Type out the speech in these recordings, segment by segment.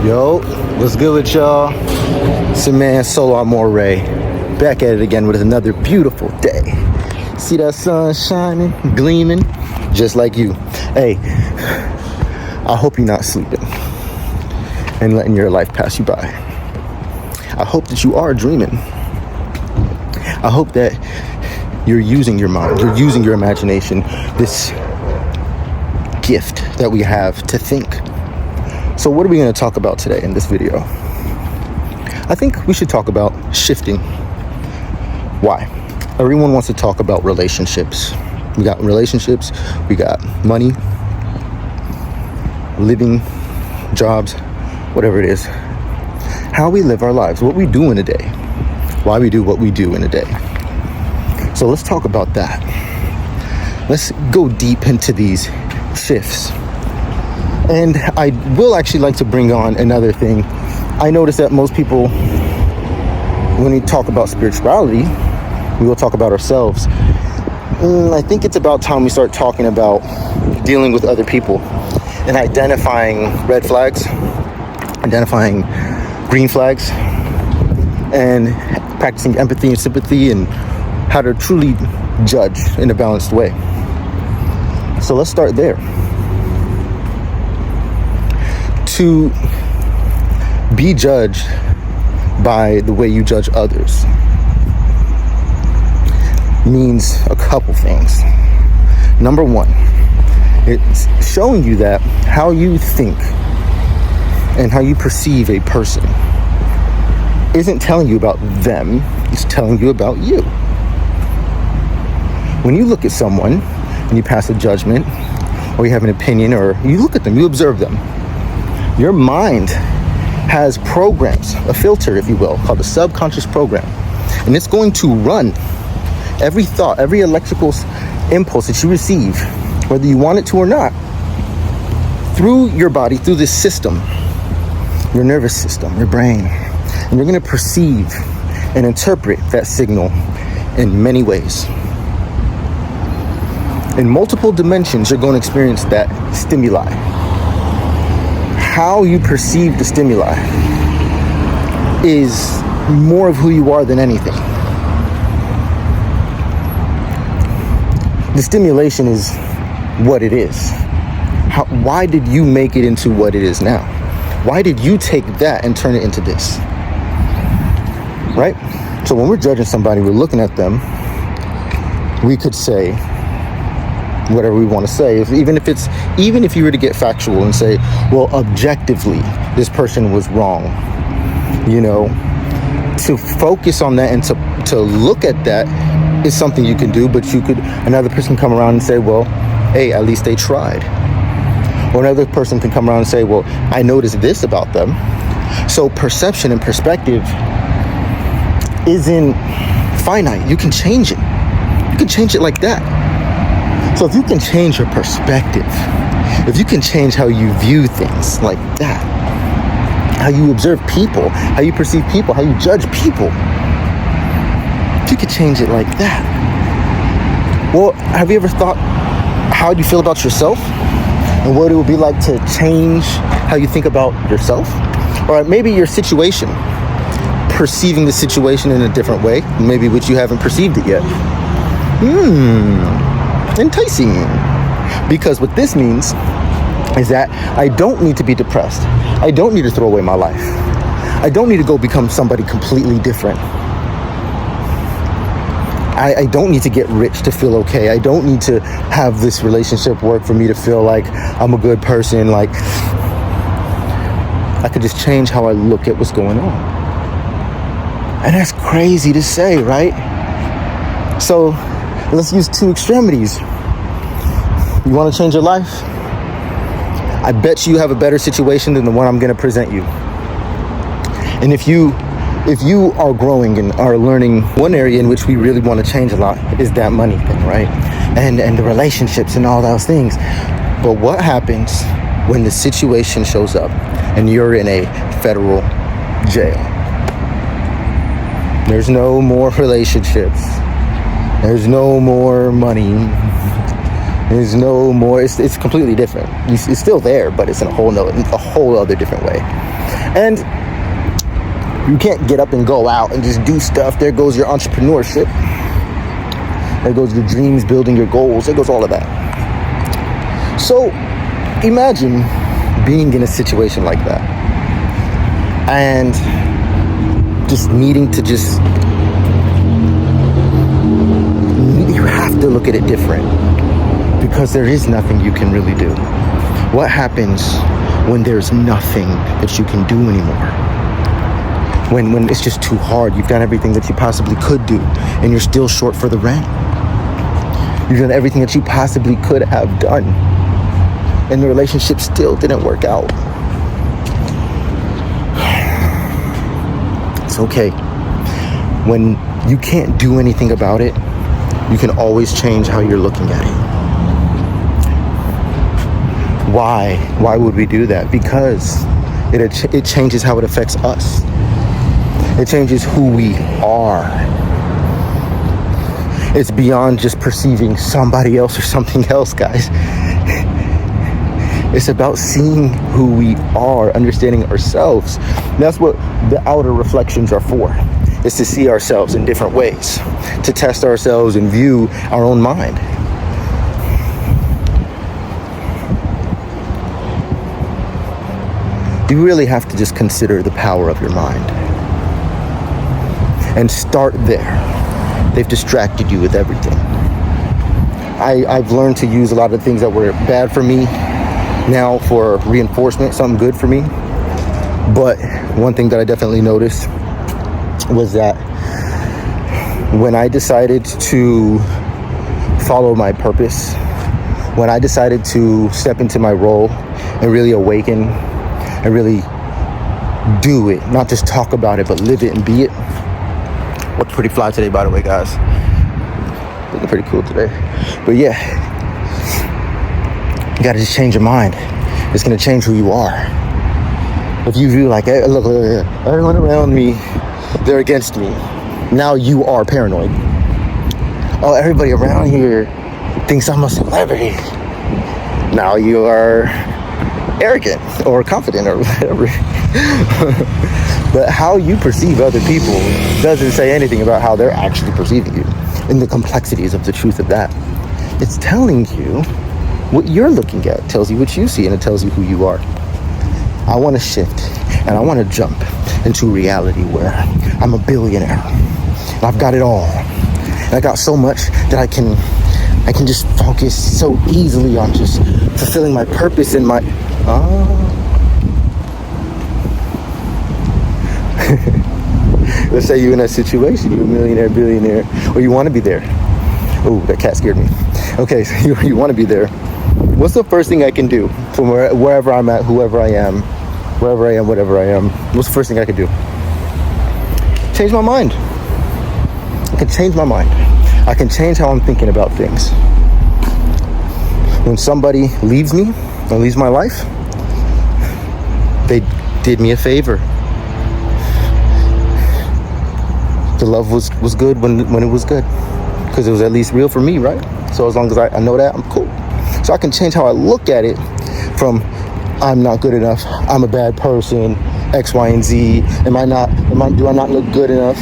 Yo, what's good with y'all? It's your man Soular back at it again with another beautiful day. See that sun shining, gleaming, just like you. Hey, I hope you're not sleeping and letting your life pass you by. I hope that you are dreaming. I hope that you're using your mind, you're using your imagination, this gift that we have to think. So what are we going to talk about today in this video? I think we should talk about shifting. Why? Everyone wants to talk about relationships. We got relationships, we got money, living, jobs, whatever it is. How we live our lives, what we do in a day, why we do what we do in a day. So let's talk about that. Let's go deep into these shifts. And I will actually like to bring on another thing. I notice that most people, when we talk about spirituality, we will talk about ourselves. I think it's about time we start talking about dealing with other people and identifying red flags, identifying green flags, and practicing empathy and sympathy and how to truly judge in a balanced way. So let's start there. To be judged by the way you judge others means a couple things. Number one, it's showing you that how you think and how you perceive a person isn't telling you about them, it's telling you about you. When you look at someone and you pass a judgment or you have an opinion or you look at them, you observe them, your mind has programs, a filter, if you will, called the subconscious program. And it's going to run every thought, every electrical impulse that you receive, whether you want it to or not, through your body, through this system, your nervous system, your brain. And you're going to perceive and interpret that signal in many ways. In multiple dimensions, you're going to experience that stimuli. How you perceive the stimuli is more of who you are than anything. The stimulation is what it is. Why did you make it into what it is now? Why did you take that and turn it into this? Right? So when we're judging somebody, we're looking at them, we could say whatever we want to say. Even if you were to get factual and say, well, objectively, this person was wrong, to focus on that and to look at that is something you can do, but another person come around and say, well, hey, at least they tried. Or another person can come around and say, well, I noticed this about them. So perception and perspective isn't finite. You can change it. You can change it like that. So if you can change your perspective, if you can change how you view things like that, how you observe people, how you perceive people, how you judge people, if you could change it like that. Well, have you ever thought, how do you feel about yourself? And what it would be like to change how you think about yourself? Or maybe your situation, perceiving the situation in a different way, maybe which you haven't perceived it yet. Enticing. Because what this means is that I don't need to be depressed. I don't need to throw away my life. I don't need to go become somebody completely different. I don't need to get rich to feel okay. I don't need to have this relationship work for me to feel like I'm a good person. Like, I could just change how I look at what's going on. And that's crazy to say, right? So let's use two extremities. You want to change your life? I bet you have a better situation than the one I'm going to present you. And if you are growing and are learning, one area in which we really want to change a lot is that money thing, right? And the relationships and all those things. But what happens when the situation shows up and you're in a federal jail? There's no more relationships. There's no more money. There's no more. It's completely different. It's still there, but it's in a whole other different way. And you can't get up and go out and just do stuff. There goes your entrepreneurship. There goes your dreams, building your goals. There goes all of that. So imagine being in a situation like that and just needing to you have to look at it different, because there is nothing you can really do. What happens when there's nothing that you can do anymore? When it's just too hard, you've done everything that you possibly could do, and you're still short for the rent. You've done everything that you possibly could have done, and the relationship still didn't work out. It's okay. When you can't do anything about it, you can always change how you're looking at it. Why? Why would we do that? Because it changes how it affects us. It changes who we are. It's beyond just perceiving somebody else or something else, guys. It's about seeing who we are, understanding ourselves. And that's what the outer reflections are for. It's to see ourselves in different ways, to test ourselves and view our own mind. You really have to just consider the power of your mind and start there. They've distracted you with everything. I've learned to use a lot of things that were bad for me now for reinforcement, something good for me. But one thing that I definitely noticed was that when I decided to follow my purpose, when I decided to step into my role and really awaken and really do it, not just talk about it, but live it and be it. Looks pretty fly today, by the way, guys. Looking pretty cool today. But yeah, you gotta just change your mind. It's gonna change who you are. If you view like, hey, look, everyone around me, they're against me. Now you are paranoid. Oh, everybody around here thinks I'm a celebrity. Now you are arrogant or confident or whatever. But how you perceive other people doesn't say anything about how they're actually perceiving you, and the complexities of the truth of that. It's telling you what you're looking at, tells you what you see, and it tells you who you are. I want to shift, and I want to jump into reality where I'm a billionaire, and I've got it all, and I got so much that I can just focus so easily on just fulfilling my purpose and my let's say you're in that situation, you're a millionaire, billionaire, or you want to be there. Oh, that cat scared me. Okay, so you want to be there. What's the first thing I can do from wherever I'm at, whoever I am, wherever I am, whatever I am? What's the first thing I can do? Change my mind. I can change my mind. I can change how I'm thinking about things. When somebody leaves me or leaves my life, they did me a favor. The love was good when it was good, because it was at least real for me, right? So as long as I know that, I'm cool. So I can change how I look at it from I'm not good enough, I'm a bad person, X, Y, and Z. Do I not look good enough?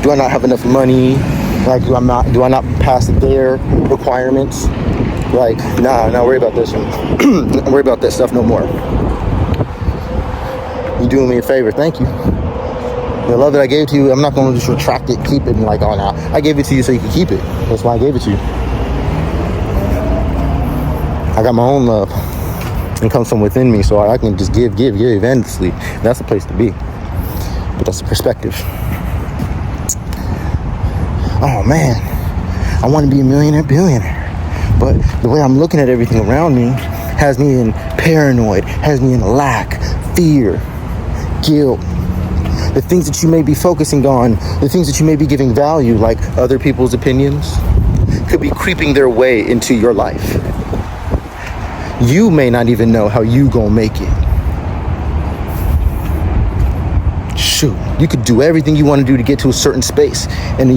Do I not have enough money? Like, do I not pass their requirements? Like, nah, worry about this one. Don't worry about that stuff no more. You're doing me a favor, thank you. The love that I gave to you, I'm not going to just retract it, keep it, and like, oh, no. I gave it to you so you can keep it. That's why I gave it to you. I got my own love. It comes from within me, so I can just give endlessly. That's the place to be. But that's the perspective. Oh, man. I want to be a millionaire, billionaire. But the way I'm looking at everything around me has me in paranoid, has me in lack, fear, guilt. The things that you may be focusing on, the things that you may be giving value, like other people's opinions, could be creeping their way into your life. You may not even know how you gonna make it. Shoot, you could do everything you want to do to get to a certain space, and the